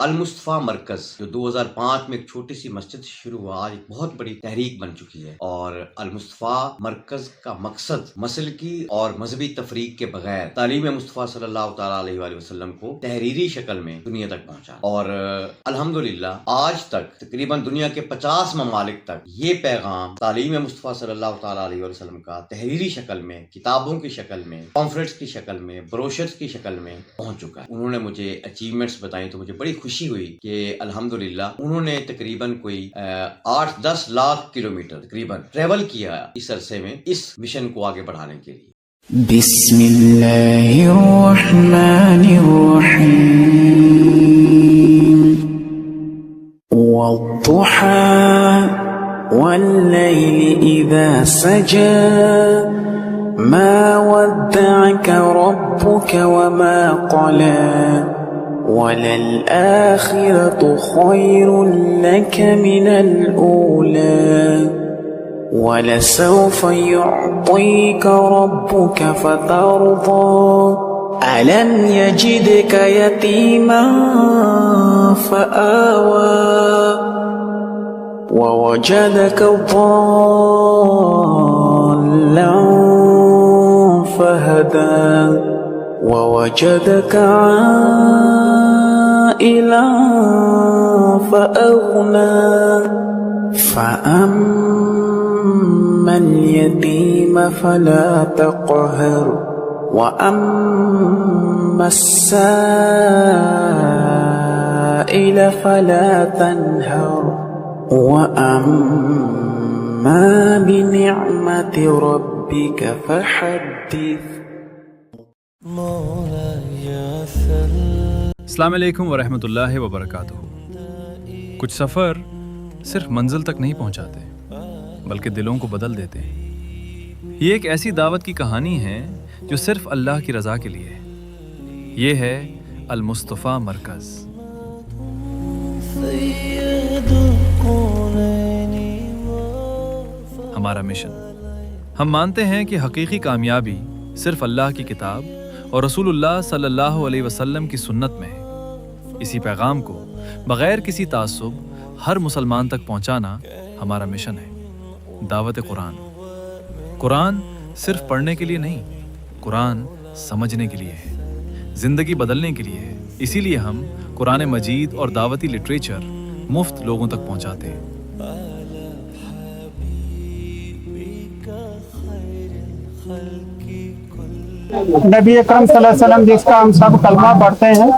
المصطفیٰ مرکز جو 2005 میں ایک چھوٹی سی مسجد سے شروع ہوا، آج ایک بہت بڑی تحریک بن چکی ہے، اور المصطفیٰ مرکز کا مقصد مسلکی اور مذہبی تفریق کے بغیر تعلیم مصطفیٰ صلی اللہ تعالیٰ علیہ وآلہ وسلم کو تحریری شکل میں دنیا تک پہنچا، اور الحمدللہ آج تک تقریباً دنیا کے 50 ممالک تک یہ پیغام تعلیم مصطفیٰ صلی اللہ تعالیٰ علیہ وآلہ وسلم کا تحریری شکل میں، کتابوں کی شکل میں، پامفلیٹس کی شکل میں، بروشرز کی شکل میں پہنچ چکا ہے۔ انہوں نے مجھے اچیومنٹس بتائیں تو مجھے بڑی خوشی ہوئی کہ الحمدللہ انہوں نے تقریباً کوئی 8-10 لاکھ کلومیٹر تقریباً ٹریول کیا اس عرصے میں اس مشن کو آگے بڑھانے کے لیے۔ بسم اللہ الرحمن الرحیم والضحى واللیل اذا سجى ما ودعك ربك وما قلى وَلَلْآخِرَةُ خَيْرٌ لَكَ مِنَ الْأُولَى وَلَسَوْفَ يُعْطِيكَ رَبُّكَ فَتَرْضَى أَلَمْ يَجِدْكَ يَتِيمًا فَآوَى وَوَجَدَكَ ضَالًّا فَهَدَى وَوَجَدَكَ عَائِلًا فَأَغْنَى فَأَمَّا الْيَتِيمَ فَلَا تَقْهَرْ وَأَمَّا السَّائِلَ فَلَا تَنْهَرْ وَأَمَّا بِنِعْمَةِ رَبِّكَ فَحَدِّثْ۔ السلام علیکم ورحمۃ اللہ وبرکاتہ۔ کچھ سفر صرف منزل تک نہیں پہنچاتے بلکہ دلوں کو بدل دیتے ہیں۔ یہ ایک ایسی دعوت کی کہانی ہے جو صرف اللہ کی رضا کے لیے ہے۔ یہ ہے المصطفیٰ مرکز۔ ہمارا مشن، ہم مانتے ہیں کہ حقیقی کامیابی صرف اللہ کی کتاب اور رسول اللہ صلی اللہ علیہ وسلم کی سنت میں ہے۔ اسی پیغام کو بغیر کسی تعصب ہر مسلمان تک پہنچانا ہمارا مشن ہے۔ دعوت قرآن۔ قرآن صرف پڑھنے کے لیے نہیں، قرآن سمجھنے کے لیے ہے، زندگی بدلنے کے لیے ہے۔ اسی لیے ہم قرآن مجید اور دعوتی لٹریچر مفت لوگوں تک پہنچاتے ہیں۔ نبی اکرم صلی اللہ علیہ وسلم جس کا ہم سب کلمہ پڑھتے ہیں،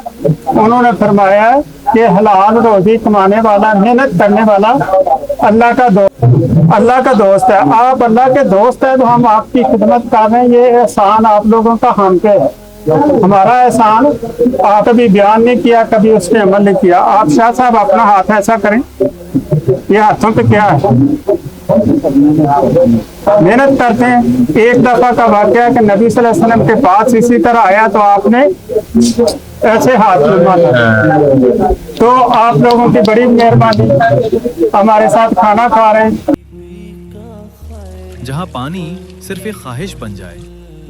انہوں نے فرمایا کہ حلال روزی کمانے والا، محنت کرنے والا اللہ کا دوست ہے۔ آپ اللہ کے دوست ہیں تو ہم آپ کی خدمت کر رہے ہیں، یہ احسان آپ لوگوں کا ہم پہ ہے۔ ہمارا احسان آپ کبھی بیان نہیں کیا، کبھی اس پہ عمل نہیں کیا۔ آپ شاہ صاحب اپنا ہاتھ ایسا کریں، یہ ہاتھوں پہ کیا ہے؟ محنت کرتے ہیں۔ ایک دفعہ کا واقعہ کہ نبی صلی اللہ علیہ وسلم کے پاس اسی طرح آیا تو آپ نے ایسے ہاتھ مارا، تو آپ لوگوں کی بڑی مہربانی، ہمارے ساتھ کھانا کھا رہے ہیں۔ جہاں پانی صرف ایک خواہش بن جائے،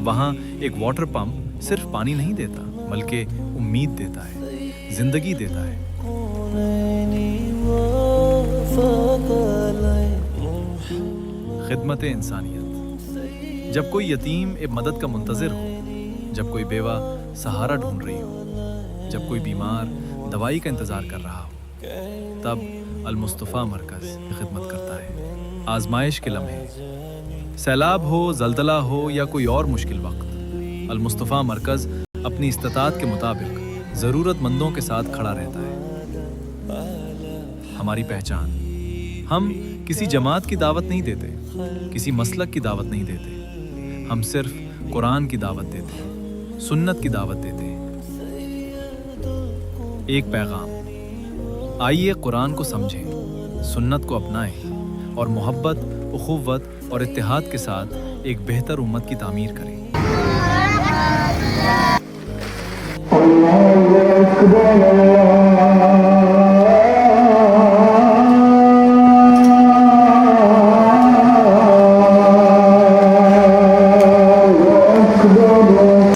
وہاں ایک واٹر پمپ صرف پانی نہیں دیتا بلکہ امید دیتا ہے، زندگی دیتا ہے۔ خدمت انسانیت۔ جب کوئی یتیم ایک مدد کا منتظر ہو، جب کوئی بیوہ سہارا ڈھونڈ رہی ہو، جب کوئی بیمار دوائی کا انتظار کر رہا ہو، تب المصطفیٰ مرکز خدمت کرتا ہے۔ آزمائش کے لمحے، سیلاب ہو، زلزلہ ہو یا کوئی اور مشکل وقت، المصطفیٰ مرکز اپنی استطاعت کے مطابق ضرورت مندوں کے ساتھ کھڑا رہتا ہے۔ ہماری پہچان، ہم کسی جماعت کی دعوت نہیں دیتے، کسی مسلک کی دعوت نہیں دیتے، ہم صرف قرآن کی دعوت دیتے ہیں، سنت کی دعوت دیتے ہیں۔ ایک پیغام، آئیے قرآن کو سمجھیں، سنت کو اپنائیں اور محبت، اخوت اور اتحاد کے ساتھ ایک بہتر امت کی تعمیر کریں۔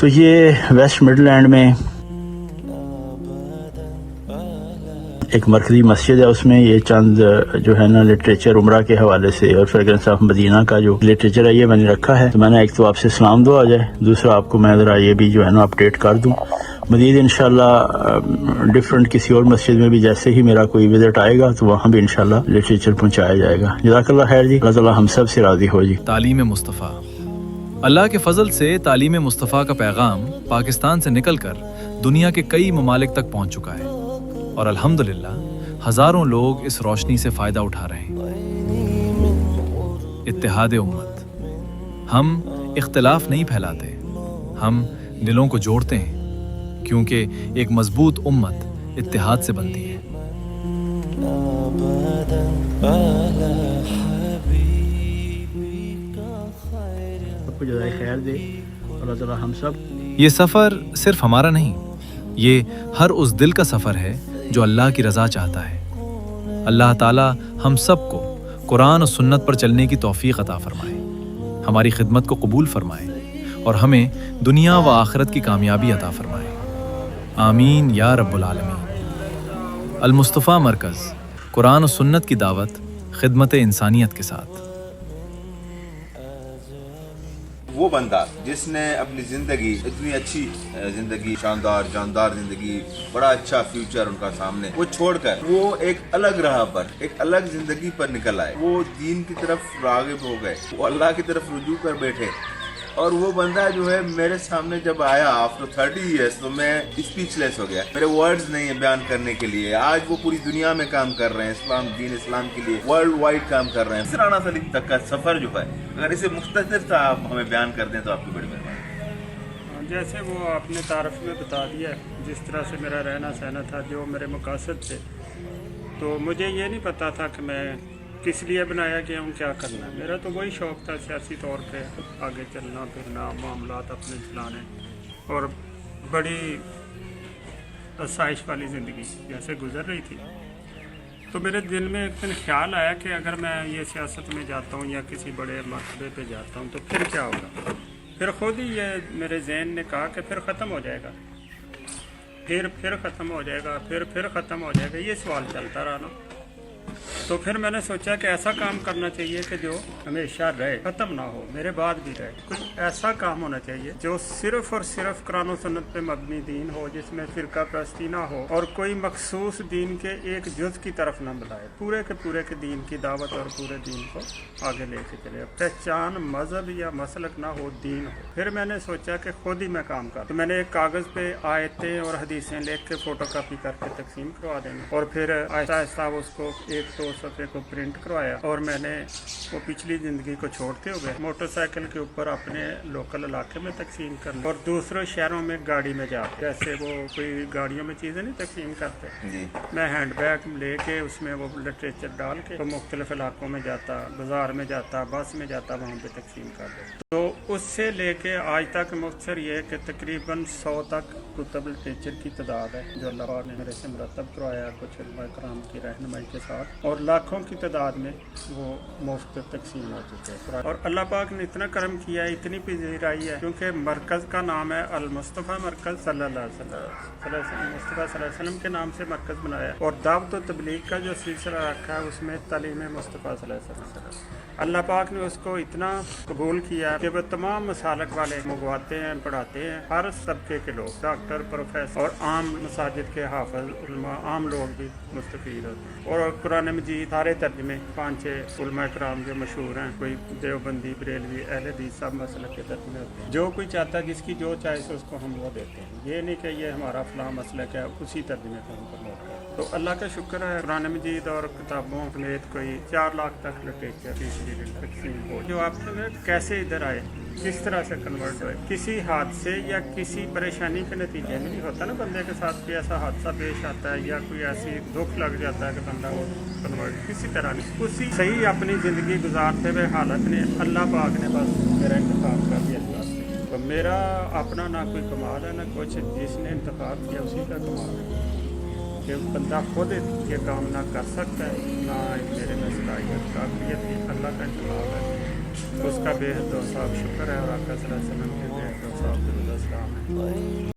تو یہ ویسٹ مڈ لینڈ میں ایک مرکزی مسجد ہے، اس میں یہ چند جو ہے نا لٹریچر عمرہ کے حوالے سے اور فریگرنس آف مدینہ کا جو لٹریچر ہے یہ میں نے رکھا ہے. تو میں نے ایک تو آپ سے سلام دعا جائے، دوسرا آپ کو میں ذرا یہ بھی جو ہے نا اپڈیٹ کر دوں. مزید انشاءاللہ ڈفرینٹ کسی اور مسجد میں بھی جیسے ہی میرا کوئی وزٹ آئے گا تو وہاں بھی انشاءاللہ لٹریچر پہنچایا جائے گا. جزاک اللہ خیر جی، اللہ تعالیٰ ہم سب سے راضی ہو جی. تعلیم مصطفیٰ. اللہ کے فضل سے تعلیم مصطفیٰ کا پیغام پاکستان سے نکل کر دنیا کے کئی ممالک تک پہنچ چکا ہے اور الحمدللہ ہزاروں لوگ اس روشنی سے فائدہ اٹھا رہے ہیں. اتحاد امت. ہم اختلاف نہیں پھیلاتے، ہم دلوں کو جوڑتے ہیں، کیونکہ ایک مضبوط امت اتحاد سے بنتی ہے. سب کو جزائے خیر دے اللہ تعالیٰ ہم سب. یہ سفر صرف ہمارا نہیں، یہ ہر اس دل کا سفر ہے جو اللہ کی رضا چاہتا ہے. اللہ تعالیٰ ہم سب کو قرآن و سنت پر چلنے کی توفیق عطا فرمائے، ہماری خدمت کو قبول فرمائے اور ہمیں دنیا و آخرت کی کامیابی عطا فرمائے. آمین یا رب العالمین. المصطفیٰ مرکز، قرآن و سنت کی دعوت، خدمت انسانیت کے ساتھ. وہ بندہ جس نے اپنی زندگی اتنی اچھی زندگی، شاندار جاندار زندگی، بڑا اچھا فیوچر ان کا سامنے، وہ چھوڑ کر وہ ایک الگ راہ پر، ایک الگ زندگی پر نکل آئے. وہ دین کی طرف راغب ہو گئے، وہ اللہ کی طرف رجوع کر بیٹھے. اور وہ بندہ جو ہے میرے سامنے جب آیا آفٹر 30 ایئرس تو میں اسپیچ لیس ہو گیا. میرے ورڈز نہیں ہیں بیان کرنے کے لیے. آج وہ پوری دنیا میں کام کر رہے ہیں، دین اسلام کے لیے ورلڈ وائڈ کام کر رہے ہیں. رانا سلیم تک کا سفر جو ہے اگر اسے مختصر سا آپ ہمیں بیان کر دیں تو آپ کی بڑی مہربانی. جیسے وہ آپ نے تعارف میں بتا دیا جس طرح سے میرا رہنا سہنا تھا، جو میرے مقاصد تھے، تو مجھے یہ نہیں پتا تھا کہ میں کس لیے بنایا گیا ہوں، کیا کرنا ہے. میرا تو وہی شوق تھا سیاسی طور پہ آگے چلنا پھرنا، معاملات اپنے چلانے، اور بڑی آسائش والی زندگی جیسے گزر رہی تھی. تو میرے دل میں ایک دن خیال آیا کہ اگر میں یہ سیاست میں جاتا ہوں یا کسی بڑے مرتبے پہ جاتا ہوں تو پھر کیا ہوگا. پھر خود ہی یہ میرے ذہن نے کہا کہ پھر ختم ہو جائے گا، پھر ختم ہو جائے گا، پھر ختم ہو جائے گا. یہ سوال چلتا رہا نا. تو پھر میں نے سوچا کہ ایسا کام کرنا چاہیے کہ جو ہمیشہ رہے، ختم نہ ہو، میرے بعد بھی رہے. کچھ ایسا کام ہونا چاہیے جو صرف اور صرف قرآن و سنت پہ مبنی دین ہو، جس میں فرقہ پرستی نہ ہو اور کوئی مخصوص دین کے ایک جز کی طرف نہ بلائے. پورے کے دین کی دعوت اور پورے دین کو آگے لے کے چلے. پہچان مذہب یا مسلک نہ ہو، دین ہو. پھر میں نے سوچا کہ خود ہی میں کام کروں. تو میں نے ایک کاغذ پہ آیتیں اور حدیثیں لکھ کے فوٹو کاپی کر کے تقسیم کروا دیں گے، اور پھر آہستہ آہستہ اس کو ایک دو صفحے کو پرنٹ کروایا. اور میں نے وہ پچھلی زندگی کو چھوڑتے ہوئے موٹر سائیکل کے اوپر اپنے لوکل علاقے میں تقسیم کرنا اور دوسرے شہروں میں گاڑی میں جا کے، جیسے وہ کوئی گاڑیوں میں چیزیں نہیں تقسیم کرتے، میں ہینڈ بیگ لے کے اس میں وہ لٹریچر ڈال کے مختلف علاقوں میں جاتا، بازار میں جاتا، بس میں جاتا، وہاں پہ تقسیم کر دیتا. تو اس سے لے کے آج تک مختصر یہ کہ تقریباً 100 تک کتب لٹریچر کی تعداد ہے جو اللہ پاک نے میرے سے مرتب کروایا، کچھ علماء کرام کی رہنمائی کے ساتھ، اور لاکھوں کی تعداد میں وہ مفت تقسیم ہو چکے ہیں. اور اللہ پاک نے اتنا کرم کیا ہے، اتنی پذیرائی ہے، کیونکہ مرکز کا نام ہے المصطفیٰ مرکز صلی اللہ علیہ وسلم. مصطفیٰ صلی اللہ علیہ وسلم کے نام سے مرکز بنایا، اور دعوت و تبلیغ کا جو سلسلہ رکھا ہے اس میں تعلیم مصطفیٰ صلی اللہ علیہ وسلم. اللہ پاک نے اس کو اتنا قبول کیا کہ وہ تمام مسالک والے منگواتے ہیں، پڑھاتے ہیں، ہر طبقے کے لوگ، ڈاکٹر، پروفیسر اور عام مساجد کے حافظ علماء، عام لوگ بھی مستفید ہوتے ہیں. اور قرآن مجید سارے ترجمے 5-6 علماء کرام جو مشہور ہیں، کوئی دیوبندی، بریلوی، اہل حدیث، سب مسلک کے ترجمے ہوتے ہیں. جو کوئی چاہتا ہے، جس کی جو چوائس اس کو ہم وہ دیتے ہیں. یہ نہیں کہ یہ ہمارا فلاں مسلک ہے اسی ترجمے کو ہم پروموٹ کریں. تو اللہ کا شکر ہے، قرآن مجید اور کتابوں سمیت کوئی 4 لاکھ تک لٹریچر تقسیم ہو. جو آپ نے کیسے ادھر آئے، کس طرح سے کنورٹ ہوئے، کسی حادثے یا کسی پریشانی کے نتیجے میں نہیں ہوتا نا. بندے کے ساتھ کوئی ایسا حادثہ پیش آتا ہے یا کوئی ایسی دکھ لگ جاتا ہے کہ بندہ وہ کنورٹ کسی طرح نہیں. اسی صحیح اپنی زندگی گزارتے ہوئے حالت نے اللہ پاک نے بس میرا انتخاب کر دیا. تو میرا اپنا نہ کوئی کمال ہے نہ کچھ، جس نے انتخاب کیا اسی کا کمال ہے کہ بندہ خود یہ کام نہ کر سکتا ہے، نہ میرے میں صلاحیت قابلیت کی. اللہ کا انتخاب ہے، اس کا بے حد و صاحب شکر ہے، اور آقا صلی اللہ علیہ وسلم کے بے حد و صاحب السلام ہے.